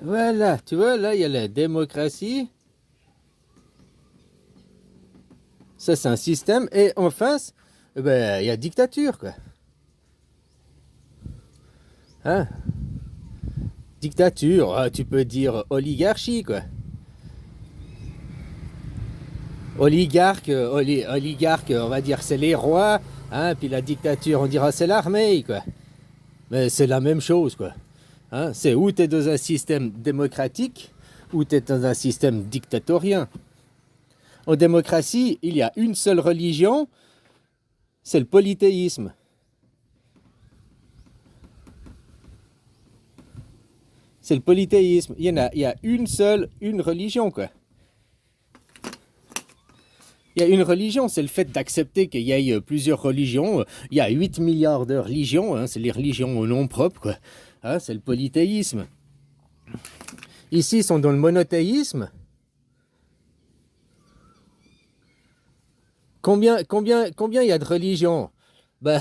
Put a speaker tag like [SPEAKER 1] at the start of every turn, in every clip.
[SPEAKER 1] Voilà, tu vois, là, il y a la démocratie. Ça, c'est un système. Et en face, il y a dictature, quoi. Hein? Dictature, tu peux dire oligarchie, quoi. Oligarque, on va dire c'est les rois, hein, puis la dictature, on dira c'est l'armée, quoi. Mais c'est la même chose, quoi. Hein, c'est où tu es dans un système démocratique, ou tu es dans un système dictatorien. En démocratie, il y a une seule religion, c'est le polythéisme. C'est le polythéisme. Il y a une religion, quoi. Il y a une religion, c'est le fait d'accepter qu'il y ait plusieurs religions. Il y a 8 milliards de religions, hein, c'est les religions au nom propre, quoi. Hein, c'est le polythéisme. Ici, ils sont dans le monothéisme. Combien il y a de religions? Ben,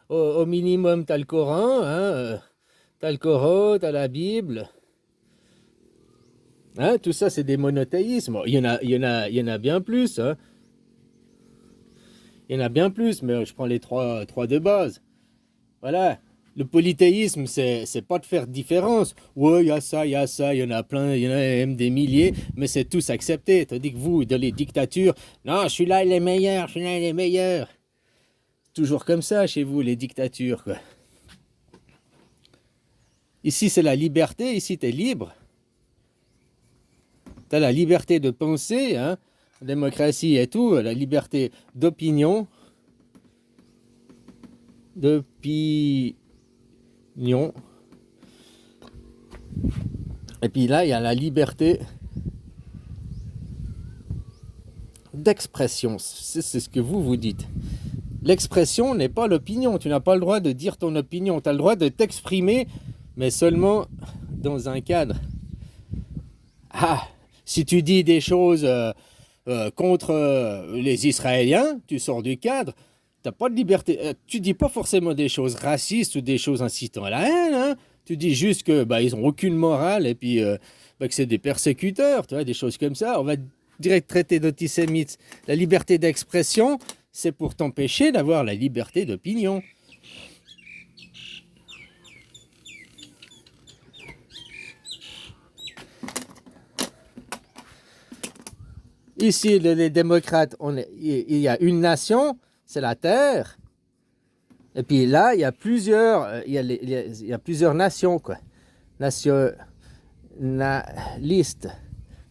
[SPEAKER 1] au minimum, tu as le Coran, hein, tu as le Coran, tu as la Bible. Hein, tout ça, c'est des monothéismes. Bon, il y en a bien plus. Hein. Il y en a bien plus, mais je prends les trois de base. Voilà. Le polythéisme, c'est pas de faire différence. Ouais, il y a ça, il y en a plein, il y en a même des milliers, mais c'est tous accepté. Tandis que vous, dans les dictatures, non, je suis là, il est meilleur, je suis là, il est meilleur. Toujours comme ça chez vous, les dictatures, quoi. Ici, c'est la liberté, ici, tu es libre. Tu as la liberté de penser, hein, démocratie et tout, la liberté d'opinion, d'opinion. Et puis là, il y a la liberté d'expression. C'est ce que vous dites. L'expression n'est pas l'opinion. Tu n'as pas le droit de dire ton opinion. Tu as le droit de t'exprimer, mais seulement dans un cadre. Ah, si tu dis des choses contre les Israéliens, tu sors du cadre. T'as pas de liberté. Tu dis pas forcément des choses racistes ou des choses incitant à la haine. Hein. Tu dis juste que ils ont aucune morale et puis que c'est des persécuteurs, tu vois, des choses comme ça. On va direct traiter d'antisémites. La liberté d'expression, c'est pour t'empêcher d'avoir la liberté d'opinion. Ici, les démocrates, il y a une nation, c'est la terre. Et puis là, il y a plusieurs, il y a plusieurs nations, quoi. Nationalistes.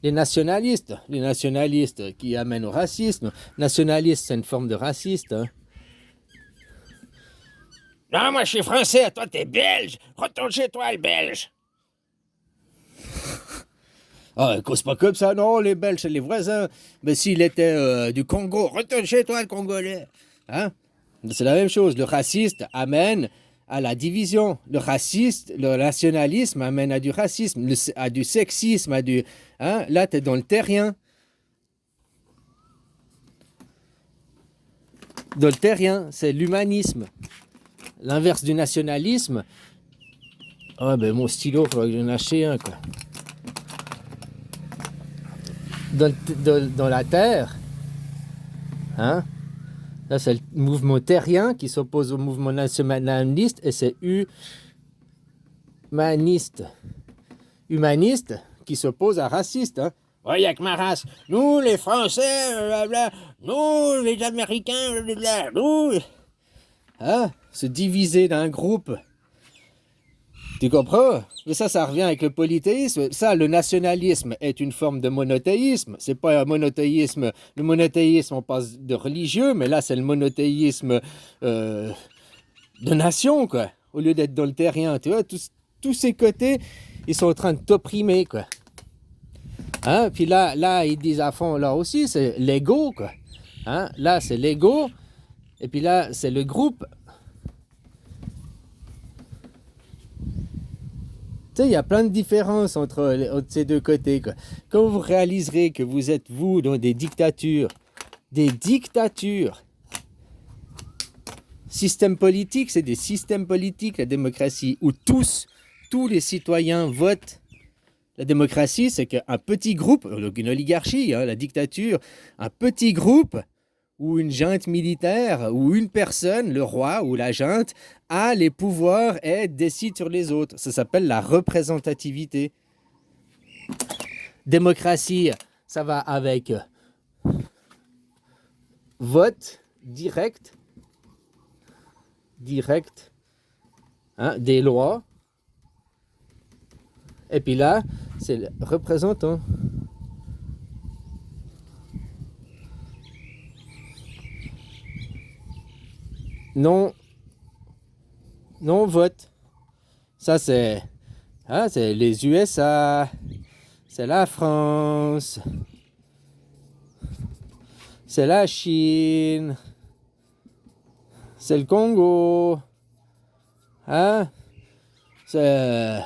[SPEAKER 1] Les nationalistes qui amènent au racisme. Nationaliste, c'est une forme de raciste. Hein. Non, moi je suis français, toi t'es belge. Retourne chez toi, le belge. Ah, cause pas comme ça, non, les Belges, c'est les voisins. Mais s'il était du Congo, retourne chez toi, le Congolais. Hein? C'est la même chose. Le raciste amène à la division. Le nationalisme amène à du racisme, à du sexisme, à du. Hein? Là, t'es dans le terrien. Dans le terrien, c'est l'humanisme. L'inverse du nationalisme. Ah, ben mon stylo, il faudrait que j'en achète un, quoi. Dans la terre, hein? Là, c'est le mouvement terrien qui s'oppose au mouvement nationaliste et c'est humaniste. Humaniste qui s'oppose à raciste. Hein? Ouais, il n'y a que ma race. Nous, les Français, blablabla. Nous, les Américains, blablabla. Nous. Hein? Se diviser d'un groupe. Tu comprends? Mais ça revient avec le polythéisme. Ça, le nationalisme est une forme de monothéisme. C'est pas un monothéisme. Le monothéisme, on passe de religieux, mais là, c'est le monothéisme de nation, quoi. Au lieu d'être dans le terrien, tu vois, tous ces côtés, ils sont en train de t'opprimer, quoi. Hein? Puis là, ils disent à fond, là aussi, c'est l'ego, quoi. Hein? Là, c'est l'ego. Et puis là, c'est le groupe. Tu sais, il y a plein de différences entre ces deux côtés, quoi. Quand vous réaliserez que vous êtes, vous, dans des dictatures, systèmes politiques, c'est des systèmes politiques, la démocratie, où tous les citoyens votent La démocratie, c'est qu'un petit groupe, donc une oligarchie, hein, la dictature, un petit groupe ou une junte militaire ou une personne, le roi ou la junte, a les pouvoirs et décide sur les autres. Ça s'appelle la représentativité. Démocratie, ça va avec vote direct, hein, des lois. Et puis là, c'est le représentant. Non, non vote. Ça, c'est les USA, c'est la France, c'est la Chine, c'est le Congo, hein? C'est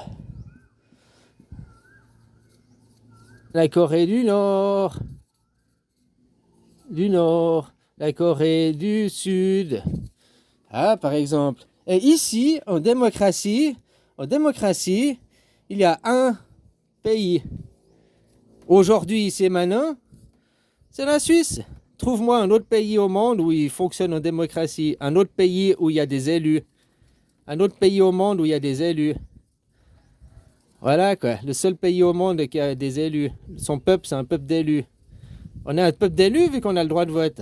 [SPEAKER 1] la Corée du Nord, la Corée du Sud, ah, par exemple. Et ici, en démocratie, il y a un pays. Aujourd'hui, c'est maintenant, c'est la Suisse. Trouve-moi un autre pays au monde où il fonctionne en démocratie, un autre pays où il y a des élus, un autre pays au monde où il y a des élus. Voilà quoi, le seul pays au monde qui a des élus. Son peuple, c'est un peuple d'élus. On est un peuple d'élus vu qu'on a le droit de vote.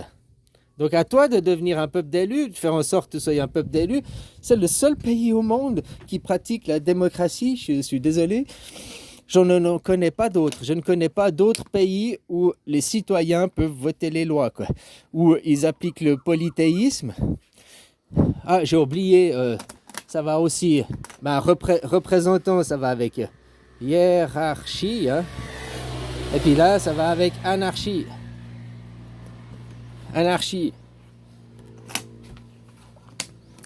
[SPEAKER 1] Donc à toi de devenir un peuple d'élus, de faire en sorte que tu sois un peuple d'élus. C'est le seul pays au monde qui pratique la démocratie. Je suis désolé. Je ne connais pas d'autres. Je ne connais pas d'autres pays où les citoyens peuvent voter les lois, quoi. Où ils appliquent le polythéisme. Ah, j'ai oublié, ça va aussi. Représentant, ça va avec hiérarchie. Hein. Et puis là, ça va avec anarchie. Anarchie.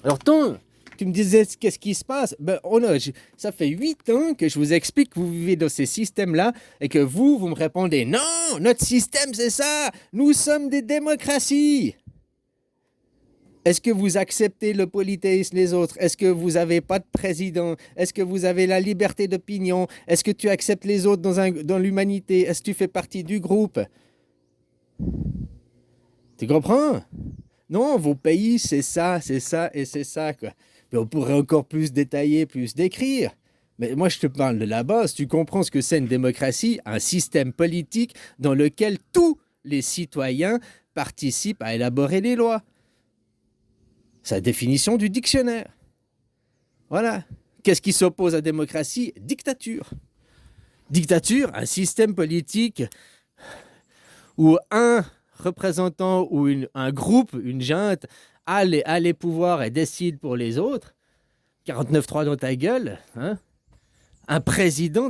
[SPEAKER 1] Alors, tu me disais qu'est-ce qui se passe. Ça fait 8 ans que je vous explique que vous vivez dans ces systèmes-là et que vous me répondez non, notre système c'est ça, nous sommes des démocraties. Est-ce que vous acceptez le polythéisme les autres? Est-ce que vous n'avez pas de président? Est-ce que vous avez la liberté d'opinion? Est-ce que tu acceptes les autres dans l'humanité? Est-ce que tu fais partie du groupe? Tu comprends? Non, vos pays, c'est ça et c'est ça, quoi. Mais on pourrait encore plus détailler, plus décrire. Mais moi, je te parle de la base. Tu comprends ce que c'est une démocratie, un système politique dans lequel tous les citoyens participent à élaborer les lois. C'est la définition du dictionnaire. Voilà. Qu'est-ce qui s'oppose à la démocratie? Dictature. Dictature, un système politique où un représentant ou un groupe, une junte, a les pouvoirs et décide pour les autres. 49.3 dans ta gueule. Hein?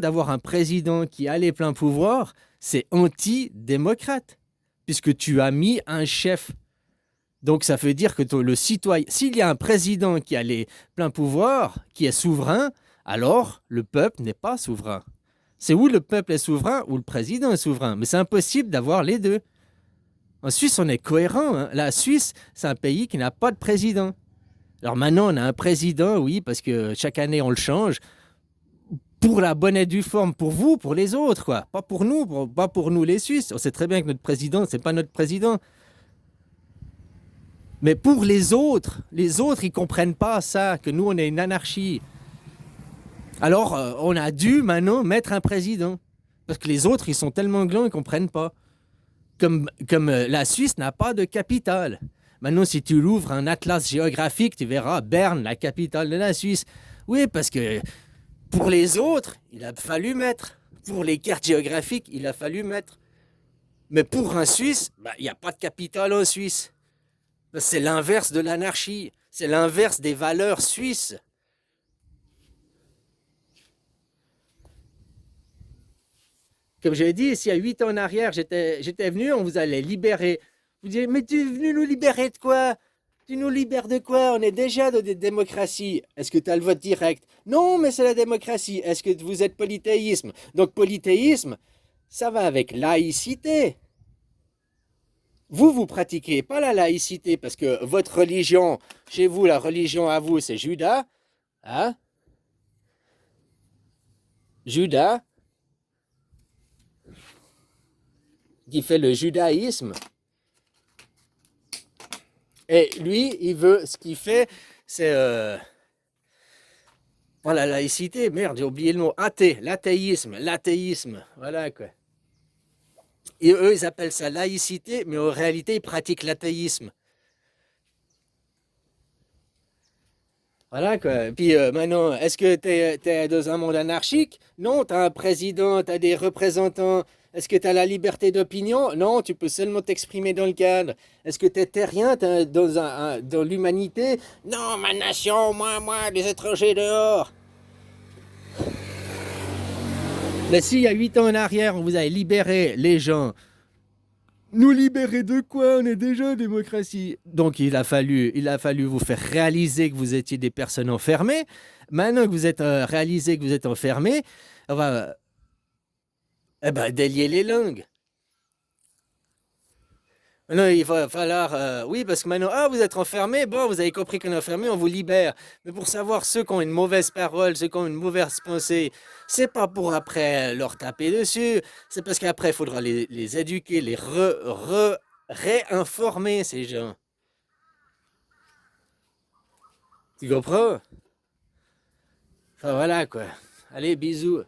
[SPEAKER 1] D'avoir un président qui a les pleins pouvoirs, c'est anti-démocrate, puisque tu as mis un chef. Donc ça veut dire que le citoyen, s'il y a un président qui a les pleins pouvoirs, qui est souverain, alors le peuple n'est pas souverain. C'est où le peuple est souverain ou le président est souverain. Mais c'est impossible d'avoir les deux. En Suisse, on est cohérent. Hein. La Suisse, c'est un pays qui n'a pas de président. Alors maintenant, on a un président, oui, parce que chaque année, on le change. Pour la bonne et due forme, pour vous, pour les autres, quoi. Pas pour nous, pas pour nous les Suisses. On sait très bien que notre président, c'est pas notre président. Mais pour les autres, ils comprennent pas ça, que nous, on est une anarchie. Alors, on a dû maintenant mettre un président. Parce que les autres, ils sont tellement glands, ils comprennent pas. Comme la Suisse n'a pas de capitale. Maintenant, si tu ouvres un atlas géographique, tu verras Berne, la capitale de la Suisse. Oui, parce que pour les autres, il a fallu mettre. Pour les cartes géographiques, il a fallu mettre. Mais pour un Suisse, il n'y a pas de capitale en Suisse. C'est l'inverse de l'anarchie. C'est l'inverse des valeurs suisses. Comme je l'ai dit, s'il y a 8 ans en arrière, j'étais venu, on vous allait libérer. Vous disiez, mais tu es venu nous libérer de quoi? Tu nous libères de quoi? On est déjà dans des démocraties. Est-ce que tu as le vote direct? Non, mais c'est la démocratie. Est-ce que vous êtes polythéisme? Donc polythéisme, ça va avec laïcité. Vous pratiquez pas la laïcité parce que votre religion, chez vous, la religion à vous, c'est Judas. Hein? Judas. qui fait le judaïsme. Et lui, ce qu'il fait, c'est la laïcité. Merde, j'ai oublié le mot. L'athéisme. Voilà quoi. Et eux, ils appellent ça laïcité, mais en réalité, ils pratiquent l'athéisme. Voilà quoi. Puis maintenant, est-ce que tu es dans un monde anarchique? Non, tu as un président, tu as des représentants. Est-ce que tu as la liberté d'opinion? Non, tu peux seulement t'exprimer dans le cadre. Est-ce que tu es terrien dans l'humanité? Non, ma nation, moi, les étrangers dehors. Mais si, il y a 8 ans en arrière, on vous a libéré les gens. Nous libérer de quoi? On est déjà en démocratie. Donc il a fallu vous faire réaliser que vous étiez des personnes enfermées. Maintenant que vous êtes réalisé que vous êtes enfermés, on va délier les langues. Maintenant, il va falloir... oui, parce que maintenant, vous êtes enfermés, bon, vous avez compris qu'on est enfermé, on vous libère. Mais pour savoir ceux qui ont une mauvaise parole, ceux qui ont une mauvaise pensée, c'est pas pour après leur taper dessus, c'est parce qu'après, il faudra les éduquer, les réinformer, ces gens. Tu comprends? Enfin, voilà, quoi. Allez, bisous.